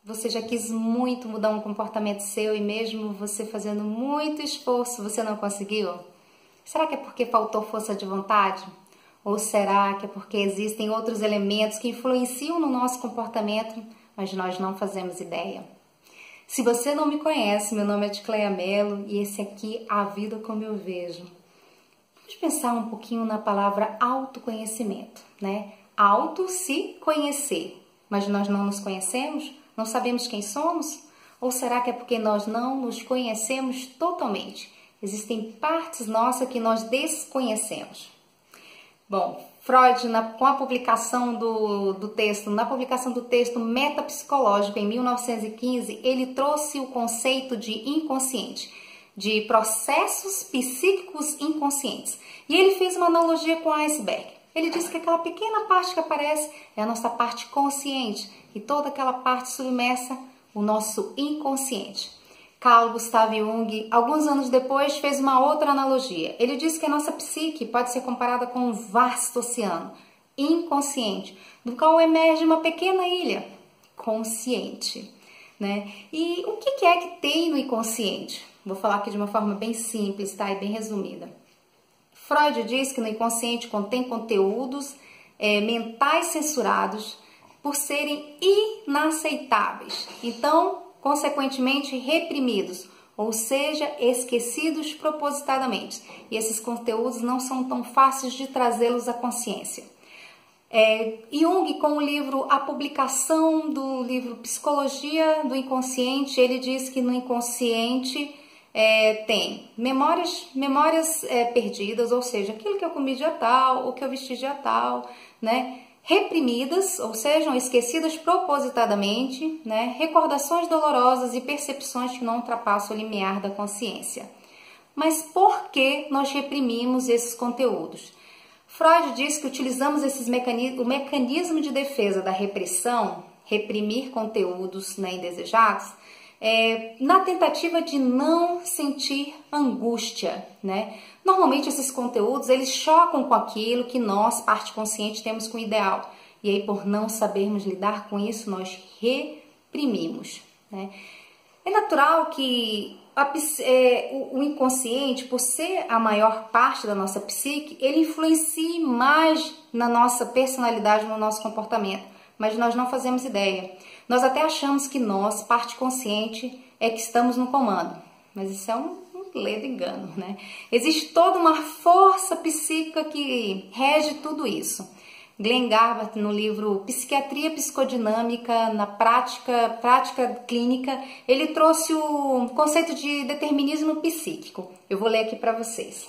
Você já quis muito mudar um comportamento seu e mesmo você fazendo muito esforço, você não conseguiu? Será que é porque faltou força de vontade? Ou será que é porque existem outros elementos que influenciam no nosso comportamento, mas nós não fazemos ideia? Se você não me conhece, meu nome é Edcleia Mello e esse aqui é A Vida Como Eu Vejo. Vamos pensar um pouquinho na palavra autoconhecimento, né? Auto se conhecer, mas nós não nos conhecemos? Não sabemos quem somos? Ou será que é porque nós não nos conhecemos totalmente? Existem partes nossas que nós desconhecemos. Bom, Freud, com a publicação do texto Metapsicológico, em 1915, ele trouxe o conceito de inconsciente, de processos psíquicos inconscientes. E ele fez uma analogia com o iceberg. Ele disse que aquela pequena parte que aparece é a nossa parte consciente e toda aquela parte submersa, o nosso inconsciente. Carl Gustav Jung, alguns anos depois, fez uma outra analogia. Ele disse que a nossa psique pode ser comparada com um vasto oceano inconsciente, do qual emerge uma pequena ilha consciente, né? E o que é que tem no inconsciente? Vou falar aqui de uma forma bem simples, tá? E bem resumida. Freud diz que no inconsciente contém conteúdos mentais censurados por serem inaceitáveis. Então, consequentemente reprimidos, ou seja, esquecidos propositadamente. E esses conteúdos não são tão fáceis de trazê-los à consciência. Jung, com o livro, a publicação do livro Psicologia do Inconsciente, ele diz que no inconsciente tem memórias perdidas, ou seja, aquilo que eu comi dia tal, o que eu vesti dia tal, né? Reprimidas, ou sejam, esquecidas propositadamente, né? Recordações dolorosas e percepções que não ultrapassam o limiar da consciência. Mas por que nós reprimimos esses conteúdos? Freud diz que utilizamos o mecanismo de defesa da repressão, reprimir conteúdos, né, indesejados, na tentativa de não sentir angústia, né? Normalmente esses conteúdos, eles chocam com aquilo que nós, parte consciente, temos como ideal. E aí, por não sabermos lidar com isso, nós reprimimos, né? É natural que o inconsciente, por ser a maior parte da nossa psique, ele influencie mais na nossa personalidade, no nosso comportamento. Mas nós não fazemos ideia. Nós até achamos que nós, parte consciente, é que estamos no comando. Mas isso é um ledo engano, né? Existe toda uma força psíquica que rege tudo isso. Glenn Garbett, no livro Psiquiatria Psicodinâmica na prática clínica, ele trouxe o conceito de determinismo psíquico. Eu vou ler aqui para vocês.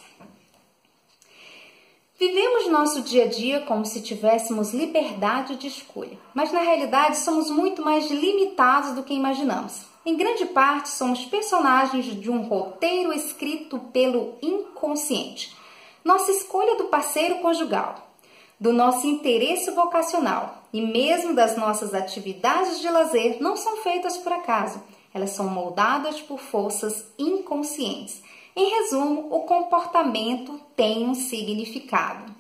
Vivemos nosso dia a dia como se tivéssemos liberdade de escolha, mas na realidade somos muito mais limitados do que imaginamos. Em grande parte, somos personagens de um roteiro escrito pelo inconsciente. Nossa escolha do parceiro conjugal, do nosso interesse vocacional e mesmo das nossas atividades de lazer não são feitas por acaso. Elas são moldadas por forças inconscientes. Em resumo, o comportamento tem um significado.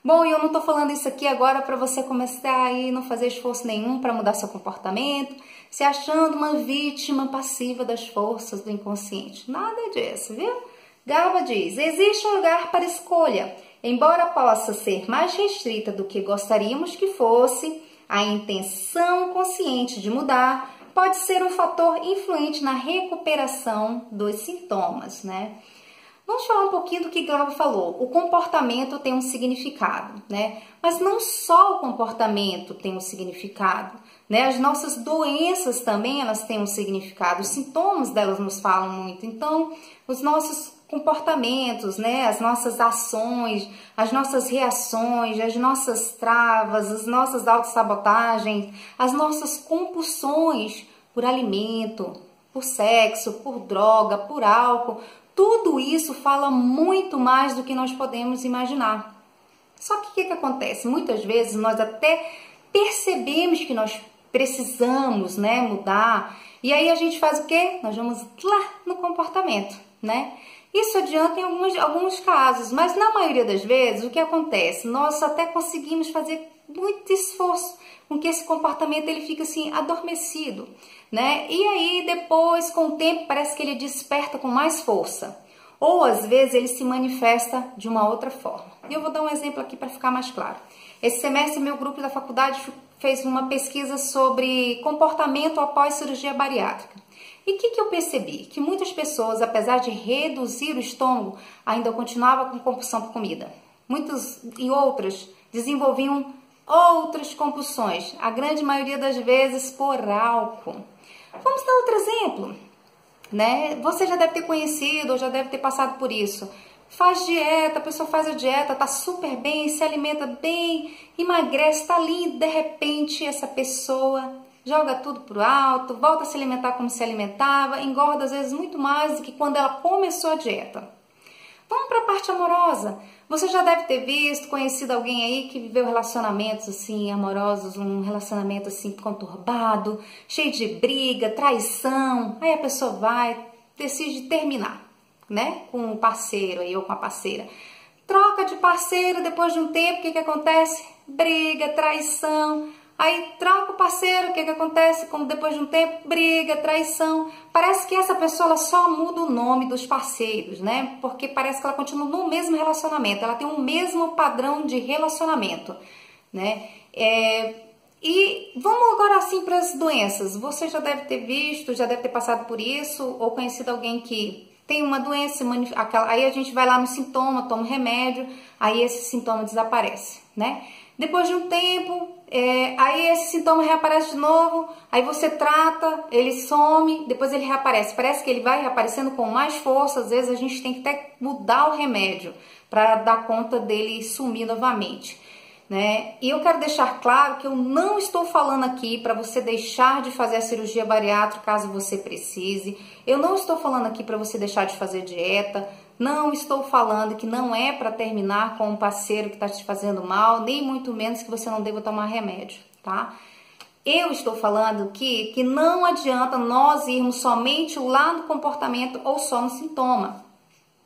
Bom, eu não estou falando isso aqui agora para você começar a não fazer esforço nenhum para mudar seu comportamento, se achando uma vítima passiva das forças do inconsciente. Nada disso, viu? Gaba diz, existe um lugar para escolha. Embora possa ser mais restrita do que gostaríamos que fosse, a intenção consciente de mudar pode ser um fator influente na recuperação dos sintomas, né? Vamos falar um pouquinho do que Glauber falou. O comportamento tem um significado, né? Mas não só o comportamento tem um significado, né? As nossas doenças também, elas têm um significado. Os sintomas delas nos falam muito. Então, os nossos comportamentos, né? As nossas ações, as nossas reações, as nossas travas, as nossas autossabotagens, as nossas compulsões por alimento, por sexo, por droga, por álcool, tudo isso fala muito mais do que nós podemos imaginar. Só que o que acontece? Muitas vezes nós até percebemos que nós precisamos, né, mudar, e aí a gente faz o quê? Nós vamos lá no comportamento, né? Isso adianta em alguns casos, mas na maioria das vezes o que acontece? Nós até conseguimos fazer muito esforço, com que esse comportamento ele fica assim adormecido, né? E aí depois, com o tempo, parece que ele desperta com mais força. Ou às vezes ele se manifesta de uma outra forma. E eu vou dar um exemplo aqui para ficar mais claro. Esse semestre, meu grupo da faculdade fez uma pesquisa sobre comportamento após cirurgia bariátrica. E o que eu percebi? Que muitas pessoas, apesar de reduzir o estômago, ainda continuavam com compulsão por comida. Muitos e outras desenvolviam outras compulsões, a grande maioria das vezes por álcool. Vamos dar outro exemplo, né? Você já deve ter conhecido ou já deve ter passado por isso. Faz dieta, a pessoa faz a dieta, tá super bem, se alimenta bem, emagrece, tá lindo, de repente essa pessoa joga tudo pro alto, volta a se alimentar como se alimentava, engorda às vezes muito mais do que quando ela começou a dieta. Vamos para a parte amorosa. Você já deve ter visto, conhecido alguém aí que viveu relacionamentos assim amorosos, um relacionamento assim conturbado, cheio de briga, traição. Aí a pessoa decide terminar, né, com o parceiro aí ou com a parceira. Troca de parceiro, depois de um tempo, o que acontece? Briga, traição. Aí troca o parceiro, o que acontece? Como depois de um tempo, briga, traição. Parece que essa pessoa ela só muda o nome dos parceiros, né? Porque parece que ela continua no mesmo relacionamento, ela tem o mesmo padrão de relacionamento, né? E vamos agora assim para as doenças. Você já deve ter visto, já deve ter passado por isso, ou conhecido alguém que tem uma doença, aí a gente vai lá no sintoma, toma um remédio, aí esse sintoma desaparece, né? Depois de um tempo, aí esse sintoma reaparece de novo, aí você trata, ele some, depois ele reaparece. Parece que ele vai reaparecendo com mais força, às vezes a gente tem que até mudar o remédio para dar conta dele sumir novamente, né? E eu quero deixar claro que eu não estou falando aqui para você deixar de fazer a cirurgia bariátrica caso você precise. Eu não estou falando aqui para você deixar de fazer dieta. Não estou falando que não é para terminar com um parceiro que está te fazendo mal, nem muito menos que você não deva tomar remédio, tá? Eu estou falando que não adianta nós irmos somente lá no comportamento ou só no sintoma,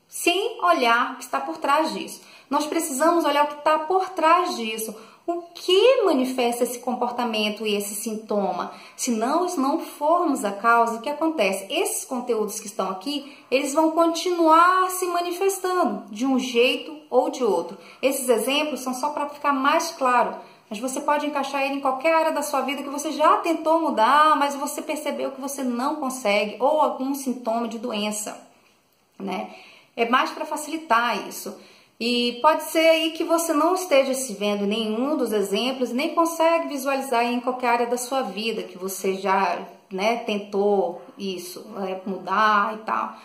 sem olhar o que está por trás disso. Nós precisamos olhar o que está por trás disso. O que manifesta esse comportamento e esse sintoma? Se nós não formos a causa, o que acontece? Esses conteúdos que estão aqui, eles vão continuar se manifestando de um jeito ou de outro. Esses exemplos são só para ficar mais claro, mas você pode encaixar ele em qualquer área da sua vida que você já tentou mudar, mas você percebeu que você não consegue, ou algum sintoma de doença, né? É mais para facilitar isso. E pode ser aí que você não esteja se vendo em nenhum dos exemplos, nem consegue visualizar em qualquer área da sua vida que você já, né, tentou isso, mudar e tal.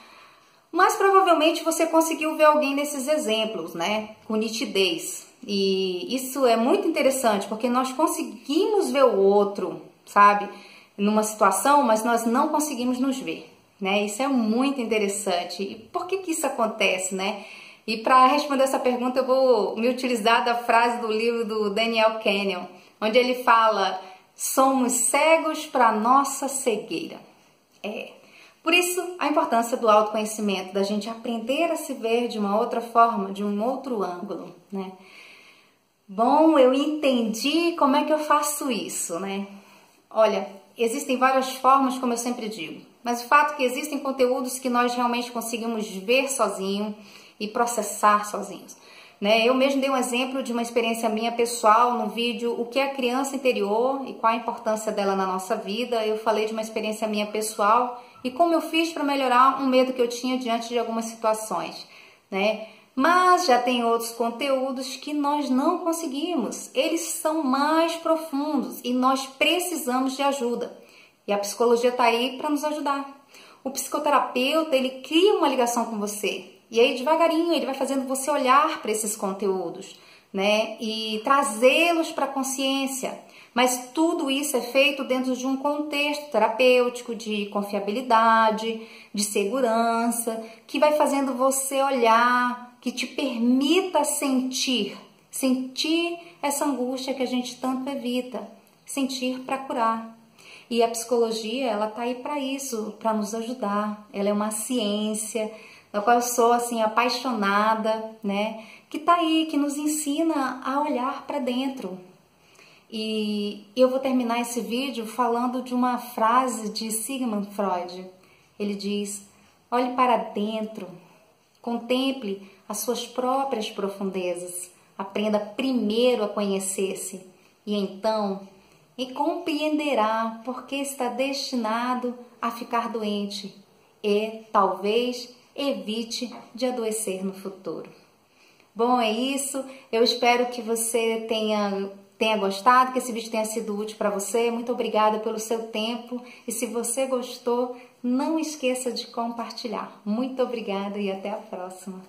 Mas provavelmente você conseguiu ver alguém nesses exemplos, né, com nitidez. E isso é muito interessante, porque nós conseguimos ver o outro, sabe, numa situação, mas nós não conseguimos nos ver, né? Isso é muito interessante. E por que isso acontece, né? E para responder essa pergunta eu vou me utilizar da frase do livro do Daniel Kahneman, onde ele fala: somos cegos para nossa cegueira. Por isso a importância do autoconhecimento, da gente aprender a se ver de uma outra forma, de um outro ângulo, né? Bom, eu entendi como é que eu faço isso, né? Olha, existem várias formas, como eu sempre digo, mas o fato é que existem conteúdos que nós realmente conseguimos ver sozinho e processar sozinhos, né? Eu mesmo dei um exemplo de uma experiência minha pessoal no vídeo O que é a criança interior e qual a importância dela na nossa vida. Eu falei de uma experiência minha pessoal e como eu fiz para melhorar um medo que eu tinha diante de algumas situações, né? Mas já tem outros conteúdos que nós não conseguimos, eles são mais profundos e nós precisamos de ajuda. E a psicologia está aí para nos ajudar. O psicoterapeuta, ele cria uma ligação com você. E aí, devagarinho, ele vai fazendo você olhar para esses conteúdos, né? E trazê-los para a consciência. Mas tudo isso é feito dentro de um contexto terapêutico, de confiabilidade, de segurança, que vai fazendo você olhar, que te permita sentir essa angústia que a gente tanto evita, sentir para curar. E a psicologia, ela tá aí para isso, para nos ajudar. Ela é uma ciência da qual eu sou assim apaixonada, né? Que tá aí, que nos ensina a olhar para dentro. E eu vou terminar esse vídeo falando de uma frase de Sigmund Freud. Ele diz: olhe para dentro, contemple as suas próprias profundezas, aprenda primeiro a conhecer-se e então compreenderá por que está destinado a ficar doente e talvez evite de adoecer no futuro. Bom, é isso. Eu espero que você tenha gostado, que esse vídeo tenha sido útil para você. Muito obrigada pelo seu tempo. E se você gostou, não esqueça de compartilhar. Muito obrigada e até a próxima.